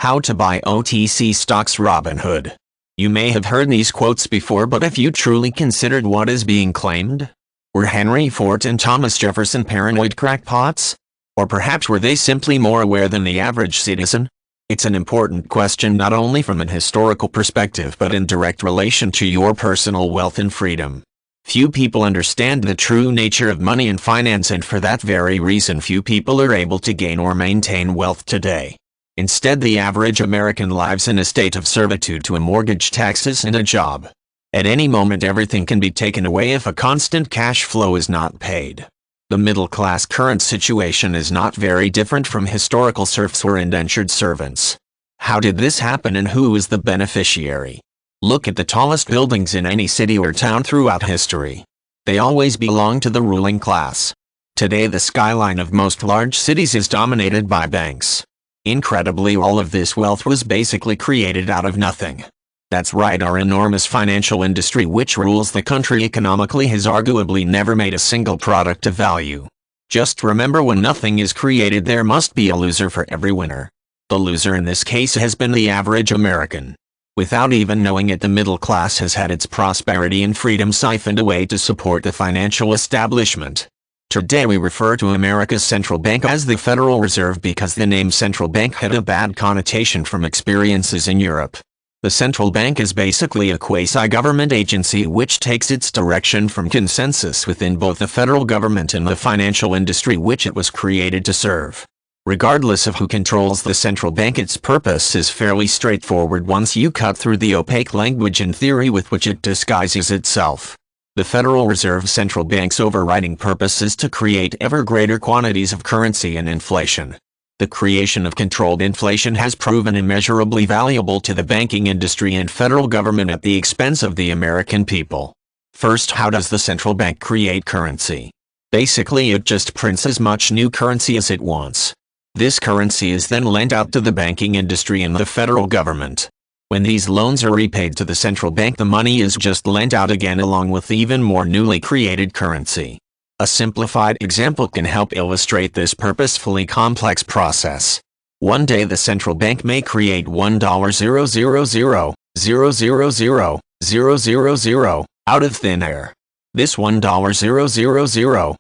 How to buy OTC stocks. Robinhood. You may have heard these quotes before, but have you truly considered what is being claimed? Were Henry Ford and Thomas Jefferson paranoid crackpots? Or perhaps were they simply more aware than the average citizen? It's an important question not only from an historical perspective but in direct relation to your personal wealth and freedom. Few people understand the true nature of money and finance, and for that very reason few people are able to gain or maintain wealth today. Instead, the average American lives in a state of servitude to a mortgage, taxes, and a job. At any moment everything can be taken away if a constant cash flow is not paid. The middle-class current situation is not very different from historical serfs or indentured servants. How did this happen and who is the beneficiary? Look at the tallest buildings in any city or town throughout history. They always belong to the ruling class. Today the skyline of most large cities is dominated by banks. Incredibly, all of this wealth was basically created out of nothing. That's right, our enormous financial industry which rules the country economically has arguably never made a single product of value. Just remember, when nothing is created there must be a loser for every winner. The loser in this case has been the average American. Without even knowing it, the middle class has had its prosperity and freedom siphoned away to support the financial establishment. Today we refer to America's central bank as the Federal Reserve because the name central bank had a bad connotation from experiences in Europe. The central bank is basically a quasi-government agency which takes its direction from consensus within both the federal government and the financial industry which it was created to serve. Regardless of who controls the central bank, its purpose is fairly straightforward once you cut through the opaque language and theory with which it disguises itself. The Federal Reserve Central Bank's overriding purpose is to create ever greater quantities of currency and inflation. The creation of controlled inflation has proven immeasurably valuable to the banking industry and federal government at the expense of the American people. First, how does the central bank create currency? Basically, it just prints as much new currency as it wants. This currency is then lent out to the banking industry and the federal government. When these loans are repaid to the central bank, the money is just lent out again along with even more newly created currency. A simplified example can help illustrate this purposefully complex process. One day the central bank may create $1,000,000,000,000 out of thin air. This $1,000,000,000,000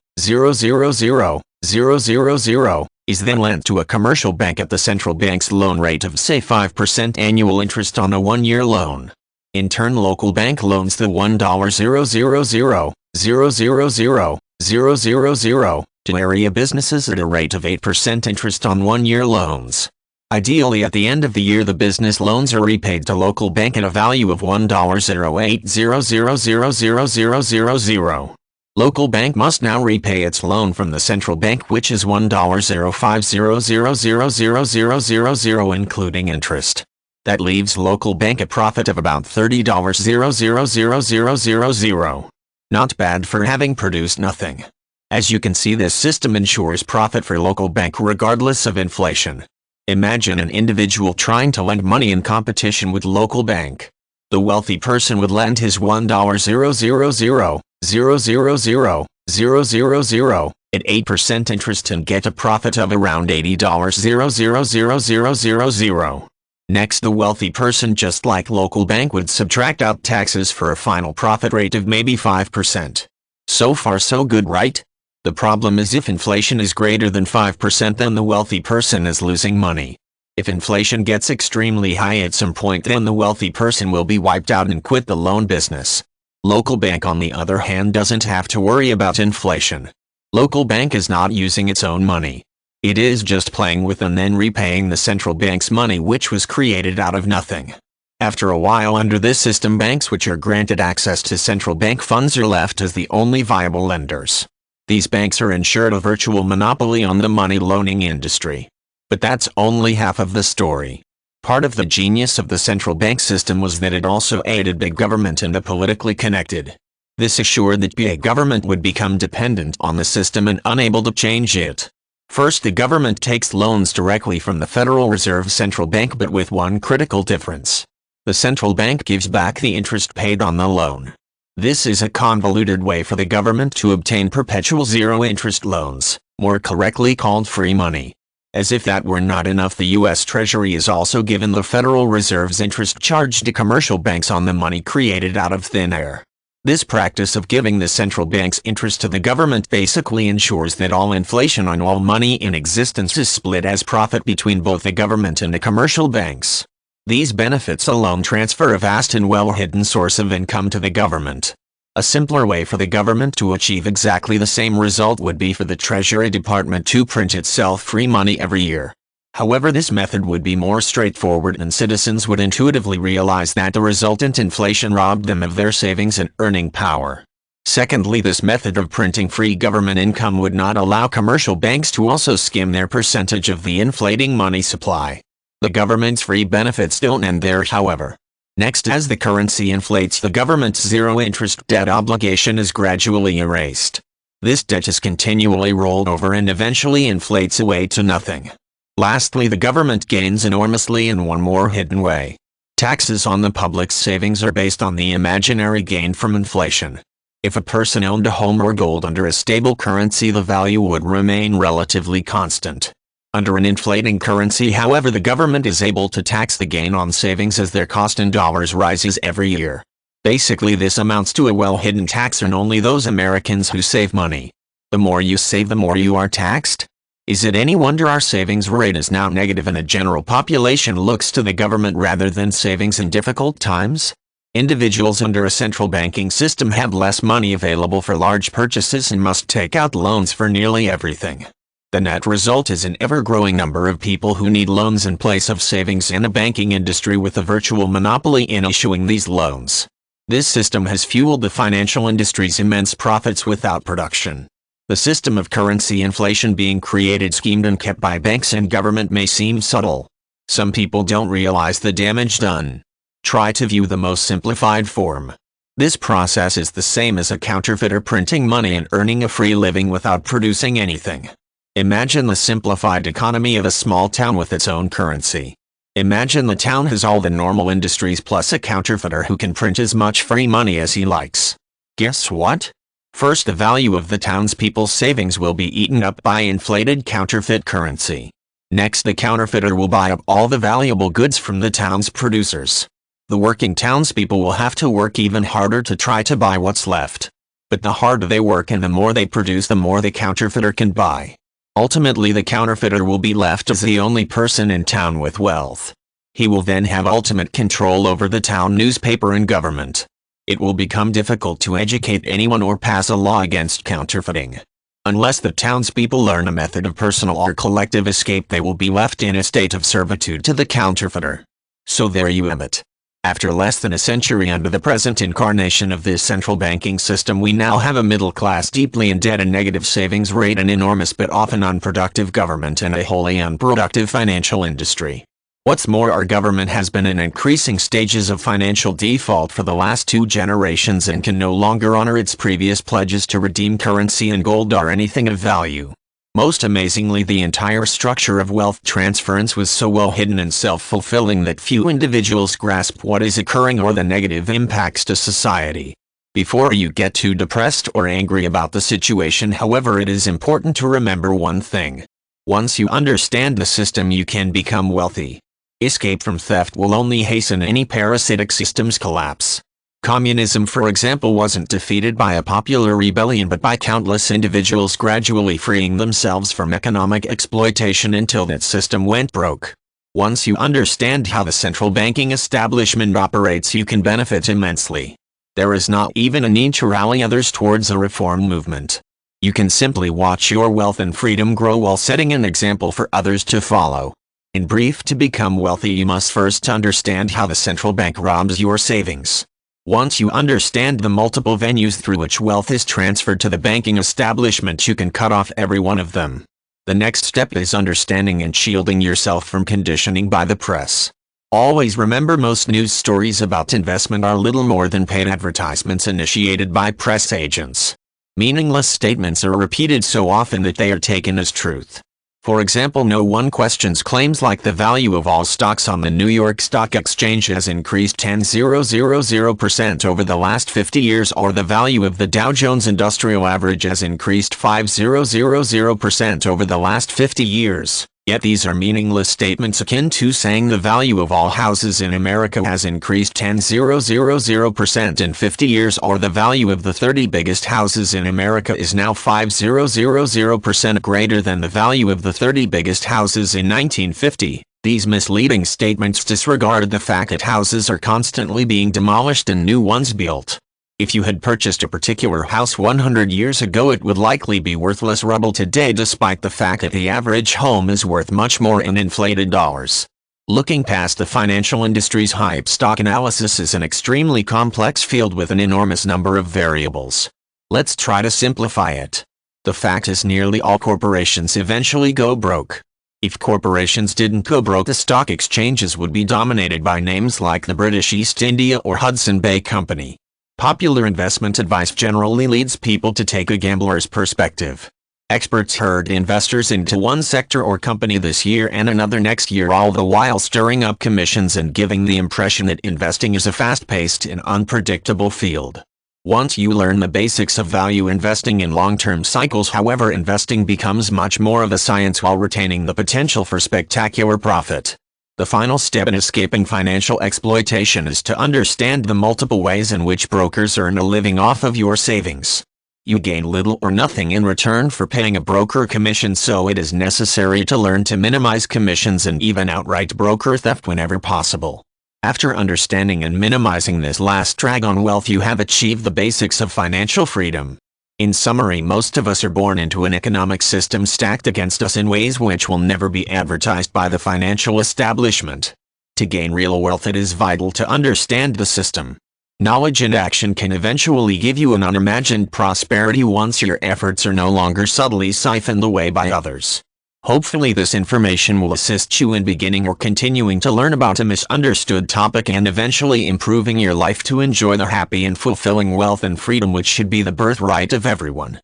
is then lent to a commercial bank at the central bank's loan rate of say 5% annual interest on a one-year loan. In turn, local bank loans the $1,000,000,000,000 to area businesses at a rate of 8% interest on one-year loans. Ideally, at the end of the year the business loans are repaid to local bank at a value of $1,080,000,000. Local bank must now repay its loan from the central bank, which is $1,050,000,000 including interest. That leaves local bank a profit of about $30,000,000. Not bad for having produced nothing. As you can see, this system ensures profit for local bank regardless of inflation. Imagine an individual trying to lend money in competition with local bank. The wealthy person would lend his $1,000,000,000,000 at 8% interest and get a profit of around $80,000,000. Next, the wealthy person, just like local bank, would subtract out taxes for a final profit rate of maybe 5%. So far so good, right? The problem is, if inflation is greater than 5%, then the wealthy person is losing money. If inflation gets extremely high at some point, then the wealthy person will be wiped out and quit the loan business. Local bank, on the other hand, doesn't have to worry about inflation. Local bank is not using its own money. It is just playing with and then repaying the central bank's money, which was created out of nothing. After a while, under this system, banks which are granted access to central bank funds are left as the only viable lenders. These banks are ensured a virtual monopoly on the money loaning industry. But that's only half of the story. Part of the genius of the central bank system was that it also aided big government and the politically connected. This assured that big government would become dependent on the system and unable to change it. First, the government takes loans directly from the Federal Reserve Central Bank, but with one critical difference. The central bank gives back the interest paid on the loan. This is a convoluted way for the government to obtain perpetual zero-interest loans, more correctly called free money. As if that were not enough, the U.S. Treasury is also given the Federal Reserve's interest charged to commercial banks on the money created out of thin air. This practice of giving the central bank's interest to the government basically ensures that all inflation on all money in existence is split as profit between both the government and the commercial banks. These benefits alone transfer a vast and well-hidden source of income to the government. A simpler way for the government to achieve exactly the same result would be for the Treasury Department to print itself free money every year. However, this method would be more straightforward and citizens would intuitively realize that the resultant inflation robbed them of their savings and earning power. Secondly, this method of printing free government income would not allow commercial banks to also skim their percentage of the inflating money supply. The government's free benefits don't end there, however. Next, as the currency inflates, the government's zero-interest debt obligation is gradually erased. This debt is continually rolled over and eventually inflates away to nothing. Lastly, the government gains enormously in one more hidden way. Taxes on the public's savings are based on the imaginary gain from inflation. If a person owned a home or gold under a stable currency, the value would remain relatively constant. Under an inflating currency, however, the government is able to tax the gain on savings as their cost in dollars rises every year. Basically, this amounts to a well-hidden tax on only those Americans who save money. The more you save, the more you are taxed. Is it any wonder our savings rate is now negative and the general population looks to the government rather than savings in difficult times? Individuals under a central banking system have less money available for large purchases and must take out loans for nearly everything. The net result is an ever-growing number of people who need loans in place of savings in a banking industry with a virtual monopoly in issuing these loans. This system has fueled the financial industry's immense profits without production. The system of currency inflation being created, schemed and kept by banks and government may seem subtle. Some people don't realize the damage done. Try to view the most simplified form. This process is the same as a counterfeiter printing money and earning a free living without producing anything. Imagine the simplified economy of a small town with its own currency. Imagine the town has all the normal industries plus a counterfeiter who can print as much free money as he likes. Guess what? First, the value of the townspeople's savings will be eaten up by inflated counterfeit currency. Next, the counterfeiter will buy up all the valuable goods from the town's producers. The working townspeople will have to work even harder to try to buy what's left. But the harder they work and the more they produce, the more the counterfeiter can buy. Ultimately, the counterfeiter will be left as the only person in town with wealth. He will then have ultimate control over the town newspaper and government. It will become difficult to educate anyone or pass a law against counterfeiting. Unless the townspeople learn a method of personal or collective escape, they will be left in a state of servitude to the counterfeiter. So there you have it. After less than a century under the present incarnation of this central banking system, we now have a middle class deeply in debt, a negative savings rate, an enormous but often unproductive government, and a wholly unproductive financial industry. What's more, our government has been in increasing stages of financial default for the last 2 generations and can no longer honor its previous pledges to redeem currency and gold or anything of value. Most amazingly, the entire structure of wealth transference was so well hidden and self-fulfilling that few individuals grasp what is occurring or the negative impacts to society. Before you get too depressed or angry about the situation, however, it is important to remember one thing. Once you understand the system, you can become wealthy. Escape from theft will only hasten any parasitic system's collapse. Communism, for example, wasn't defeated by a popular rebellion but by countless individuals gradually freeing themselves from economic exploitation until that system went broke. Once you understand how the central banking establishment operates, you can benefit immensely. There is not even a need to rally others towards a reform movement. You can simply watch your wealth and freedom grow while setting an example for others to follow. In brief, to become wealthy, you must first understand how the central bank robs your savings. Once you understand the multiple venues through which wealth is transferred to the banking establishment, you can cut off every one of them. The next step is understanding and shielding yourself from conditioning by the press. Always remember, most news stories about investment are little more than paid advertisements initiated by press agents. Meaningless statements are repeated so often that they are taken as truth. For example, no one questions claims like the value of all stocks on the New York Stock Exchange has increased 10,000% over the last 50 years, or the value of the Dow Jones Industrial Average has increased 5,000% over the last 50 years. Yet these are meaningless statements akin to saying the value of all houses in America has increased 10,000% in 50 years, or the value of the 30 biggest houses in America is now 5,000% greater than the value of the 30 biggest houses in 1950. These misleading statements disregard the fact that houses are constantly being demolished and new ones built. If you had purchased a particular house 100 years ago, it would likely be worthless rubble today, despite the fact that the average home is worth much more in inflated dollars. Looking past the financial industry's hype, stock analysis is an extremely complex field with an enormous number of variables. Let's try to simplify it. The fact is, nearly all corporations eventually go broke. If corporations didn't go broke, the stock exchanges would be dominated by names like the British East India or Hudson Bay Company. Popular investment advice generally leads people to take a gambler's perspective. Experts herd investors into one sector or company this year and another next year, all the while stirring up commissions and giving the impression that investing is a fast-paced and unpredictable field. Once you learn the basics of value investing in long-term cycles, however, investing becomes much more of a science while retaining the potential for spectacular profit. The final step in escaping financial exploitation is to understand the multiple ways in which brokers earn a living off of your savings. You gain little or nothing in return for paying a broker commission, so it is necessary to learn to minimize commissions and even outright broker theft whenever possible. After understanding and minimizing this last drag on wealth, you have achieved the basics of financial freedom. In summary, most of us are born into an economic system stacked against us in ways which will never be advertised by the financial establishment. To gain real wealth, it is vital to understand the system. Knowledge and action can eventually give you an unimagined prosperity once your efforts are no longer subtly siphoned away by others. Hopefully this information will assist you in beginning or continuing to learn about a misunderstood topic and eventually improving your life to enjoy the happy and fulfilling wealth and freedom which should be the birthright of everyone.